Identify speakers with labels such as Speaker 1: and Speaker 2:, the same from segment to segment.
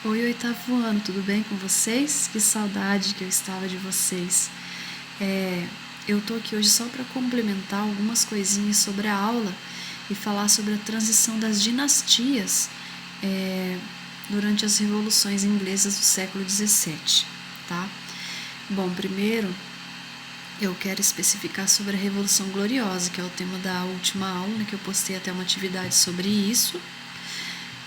Speaker 1: Oi, oitavo ano, tudo bem com vocês? Que saudade que eu estava de vocês. Eu tô aqui hoje só para complementar algumas coisinhas sobre a aula e falar sobre a transição das dinastias durante as revoluções inglesas do século XVII, tá? Bom, primeiro eu quero especificar sobre a Revolução Gloriosa, que é o tema da última aula, né, que eu postei até uma atividade sobre isso.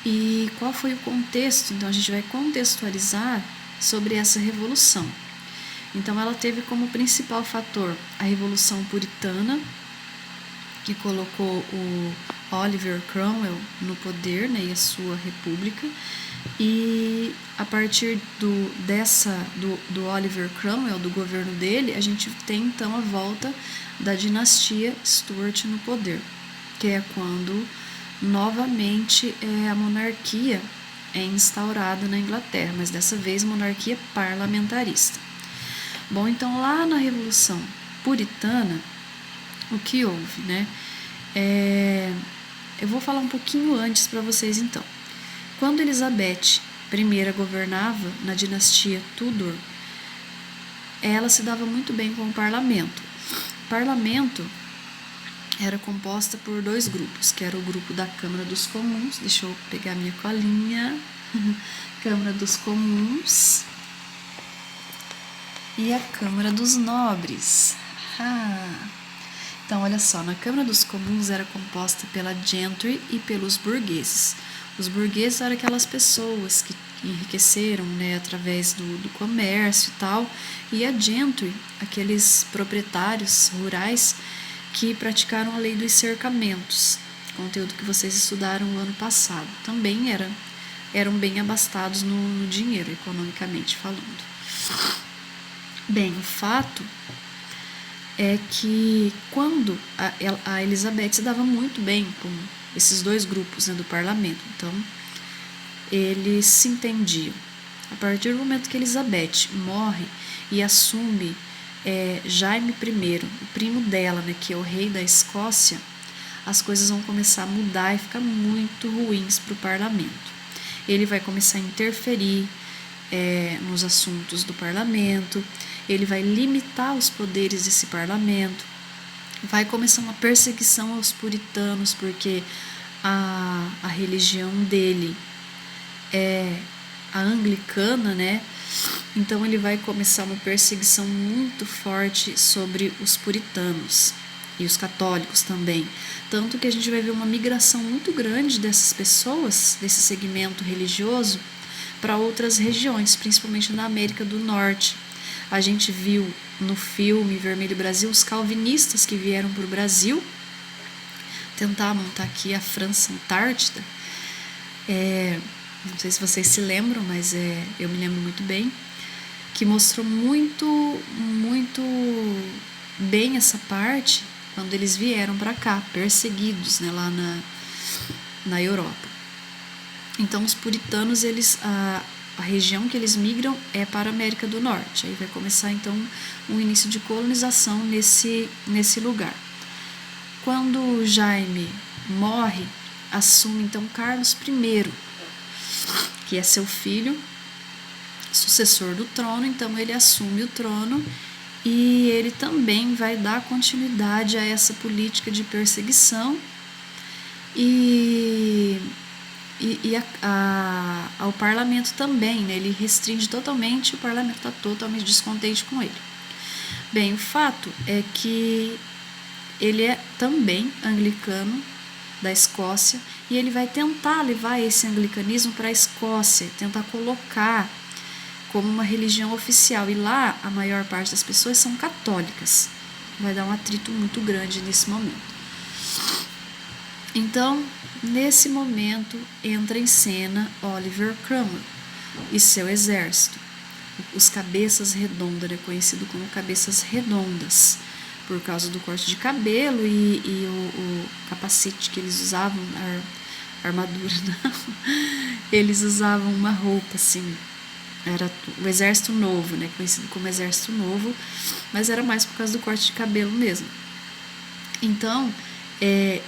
Speaker 1: E qual foi o contexto? Então a gente vai contextualizar sobre essa revolução. Então ela teve como principal fator a Revolução Puritana, que colocou o Oliver Cromwell no poder, né, e a sua república. E a partir do Oliver Cromwell, do governo dele, a gente tem então a volta da dinastia Stuart no poder, que é quando novamente a monarquia é instaurada na Inglaterra, mas dessa vez monarquia parlamentarista. Bom, então lá na Revolução Puritana, o que houve, né? Eu vou falar um pouquinho antes para vocês então. Quando Elizabeth I governava na dinastia Tudor, ela se dava muito bem com o parlamento. O parlamento era composta por dois grupos, que era o grupo da Câmara dos Comuns, deixa eu pegar minha colinha, Câmara dos Comuns, e a Câmara dos Nobres. Então, olha só, na Câmara dos Comuns era composta pela gentry e pelos burgueses. Os burgueses eram aquelas pessoas que enriqueceram, né, através do comércio e tal, e a gentry, aqueles proprietários rurais que praticaram a lei dos cercamentos, conteúdo que vocês estudaram no ano passado. Também eram bem abastados no dinheiro, economicamente falando. Bem, o fato é que quando a Elizabeth se dava muito bem com esses dois grupos, né, do parlamento, então eles se entendiam. A partir do momento que Elizabeth morre e assume Jaime I, o primo dela, né, que é o rei da Escócia, as coisas vão começar a mudar e ficar muito ruins para o parlamento. Ele vai começar a interferir nos assuntos do parlamento, ele vai limitar os poderes desse parlamento, vai começar uma perseguição aos puritanos, porque a religião dele é a anglicana, né? Então ele vai começar uma perseguição muito forte sobre os puritanos e os católicos também. Tanto que a gente vai ver uma migração muito grande dessas pessoas, desse segmento religioso, para outras regiões, principalmente na América do Norte. A gente viu no filme Vermelho Brasil os calvinistas que vieram para o Brasil tentar montar aqui a França Antártida. Não sei se vocês se lembram, mas eu me lembro muito bem, que mostrou muito, muito bem essa parte quando eles vieram para cá, perseguidos, né, lá na Europa. Então, os puritanos, a região que eles migram é para a América do Norte. Aí vai começar, então, um início de colonização nesse lugar. Quando Jaime morre, assume, então, Carlos I, que é seu filho, sucessor do trono. Então ele assume o trono e ele também vai dar continuidade a essa política de perseguição ao parlamento também, né? Ele restringe totalmente, o parlamento está totalmente descontente com ele. Bem, o fato é que ele é também anglicano da Escócia, e ele vai tentar levar esse anglicanismo para a Escócia, tentar colocar como uma religião oficial, e lá a maior parte das pessoas são católicas. Vai dar um atrito muito grande nesse momento. Então, nesse momento, entra em cena Oliver Cromwell e seu exército, os cabeças redondas, né, conhecido como cabeças redondas, por causa do corte de cabelo e o capacete que eles usavam, a armadura, não. Eles usavam uma roupa assim, era o exército novo, né, conhecido como exército novo, mas era mais por causa do corte de cabelo mesmo. Então,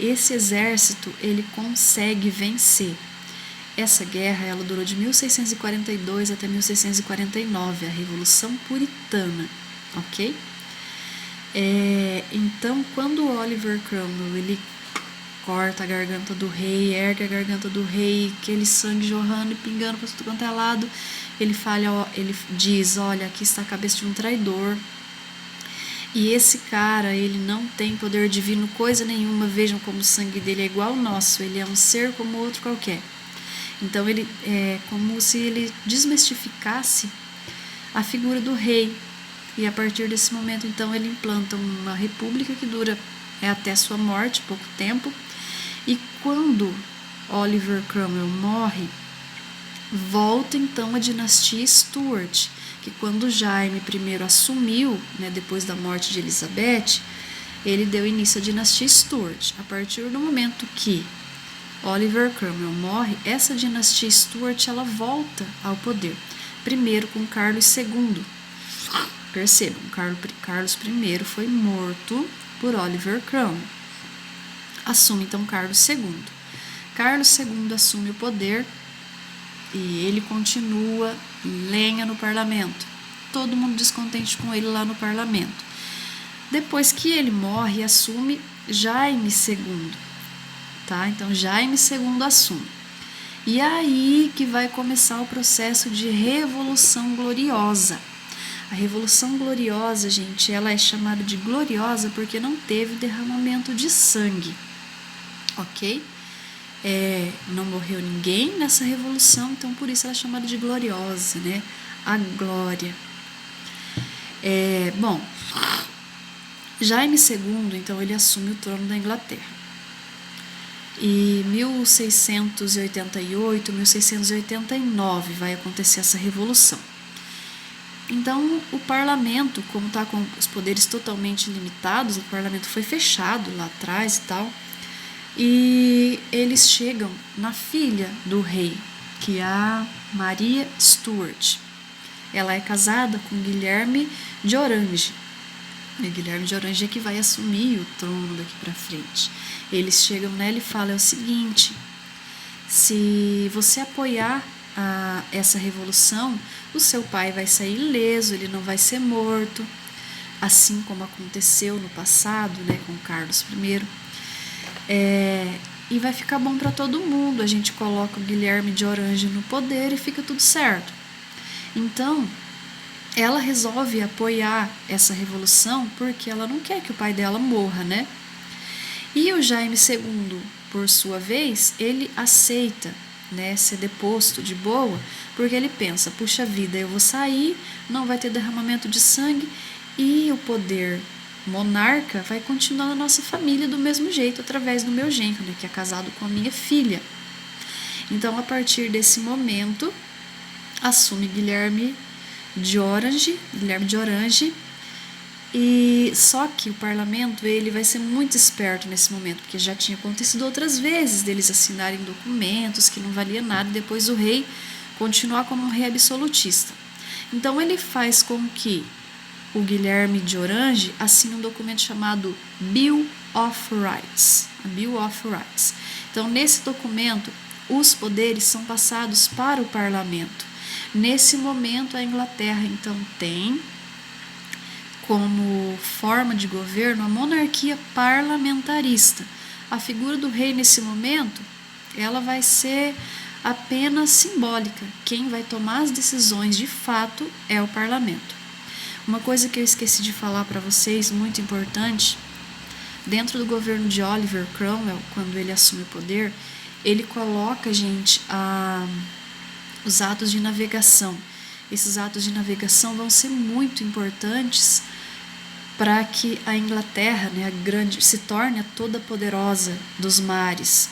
Speaker 1: esse exército, ele consegue vencer. essa guerra ela durou de 1642 até 1649, a Revolução Puritana, ok? Então, quando Oliver Cromwell ele corta a garganta do rei, ergue a garganta do rei, aquele sangue jorrando e pingando para tudo quanto é lado, ele diz, olha, aqui está a cabeça de um traidor, e esse cara, ele não tem poder divino coisa nenhuma, vejam como o sangue dele é igual ao nosso, ele é um ser como outro qualquer. Então ele é como se ele desmistificasse a figura do rei, e a partir desse momento então ele implanta uma república que dura até sua morte, pouco tempo. E quando Oliver Cromwell morre, volta então a dinastia Stuart, que quando Jaime I assumiu, né, depois da morte de Elizabeth, ele deu início à dinastia Stuart. A partir do momento que Oliver Cromwell morre, essa dinastia Stuart ela volta ao poder, primeiro com Carlos II. Percebam, Carlos I foi morto por Oliver Cromwell. Assume então Carlos II. Carlos II assume o poder e ele continua lenha no parlamento. Todo mundo descontente com ele lá no parlamento. Depois que ele morre, assume Jaime II. Tá? Então Jaime II assume. E aí que vai começar o processo de Revolução Gloriosa. A Revolução Gloriosa, gente, ela é chamada de gloriosa porque não teve derramamento de sangue, ok? Não morreu ninguém nessa revolução, então por isso ela é chamada de gloriosa, né? A glória. Bom, Jaime II, então, ele assume o trono da Inglaterra. E 1688, 1689 vai acontecer essa revolução. Então, o parlamento, como está com os poderes totalmente limitados, o parlamento foi fechado lá atrás e tal, e eles chegam na filha do rei, que é a Maria Stuart. Ela é casada com Guilherme de Orange. E Guilherme de Orange é que vai assumir o trono daqui para frente. Eles chegam nela e falam o seguinte: se você apoiar essa revolução, o seu pai vai sair ileso, ele não vai ser morto, assim como aconteceu no passado, né, com Carlos I. E vai ficar bom para todo mundo. A gente coloca o Guilherme de Orange no poder e fica tudo certo. Então, ela resolve apoiar essa revolução porque ela não quer que o pai dela morra, né? E o Jaime II, por sua vez, ele aceita, né, ser deposto de boa, porque ele pensa, puxa vida, eu vou sair, não vai ter derramamento de sangue e o poder monarca vai continuar na nossa família do mesmo jeito, através do meu genro, né, que é casado com a minha filha. Então, a partir desse momento, assume Guilherme de Orange, e só que o parlamento ele vai ser muito esperto nesse momento, porque já tinha acontecido outras vezes deles assinarem documentos que não valia nada e depois o rei continuar como um rei absolutista. Então ele faz com que o Guilherme de Orange assine um documento chamado Bill of Rights. A Bill of Rights. Então nesse documento os poderes são passados para o parlamento. Nesse momento a Inglaterra então tem como forma de governo a monarquia parlamentarista. A figura do rei nesse momento, ela vai ser apenas simbólica. Quem vai tomar as decisões de fato é o parlamento. Uma coisa que eu esqueci de falar para vocês, muito importante, dentro do governo de Oliver Cromwell, quando ele assume o poder, ele coloca, gente, os atos de navegação. Esses atos de navegação vão ser muito importantes para que a Inglaterra, né, a grande, se torne a toda poderosa dos mares.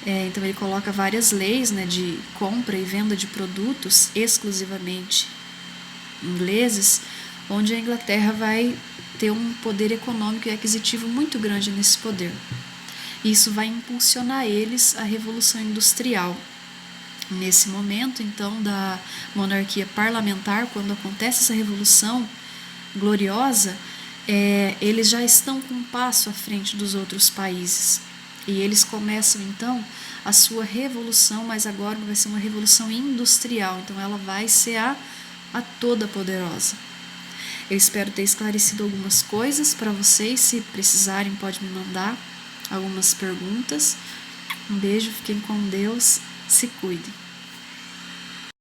Speaker 1: Então ele coloca várias leis, né, de compra e venda de produtos exclusivamente ingleses, onde a Inglaterra vai ter um poder econômico e aquisitivo muito grande nesse poder. Isso vai impulsionar eles à Revolução Industrial. Nesse momento, então, da monarquia parlamentar, quando acontece essa revolução gloriosa, eles já estão com um passo à frente dos outros países. E eles começam então a sua revolução, mas agora vai ser uma revolução industrial, então ela vai ser a toda poderosa. Eu espero ter esclarecido algumas coisas para vocês. Se precisarem, pode me mandar algumas perguntas. Um beijo, fiquem com Deus, se cuidem.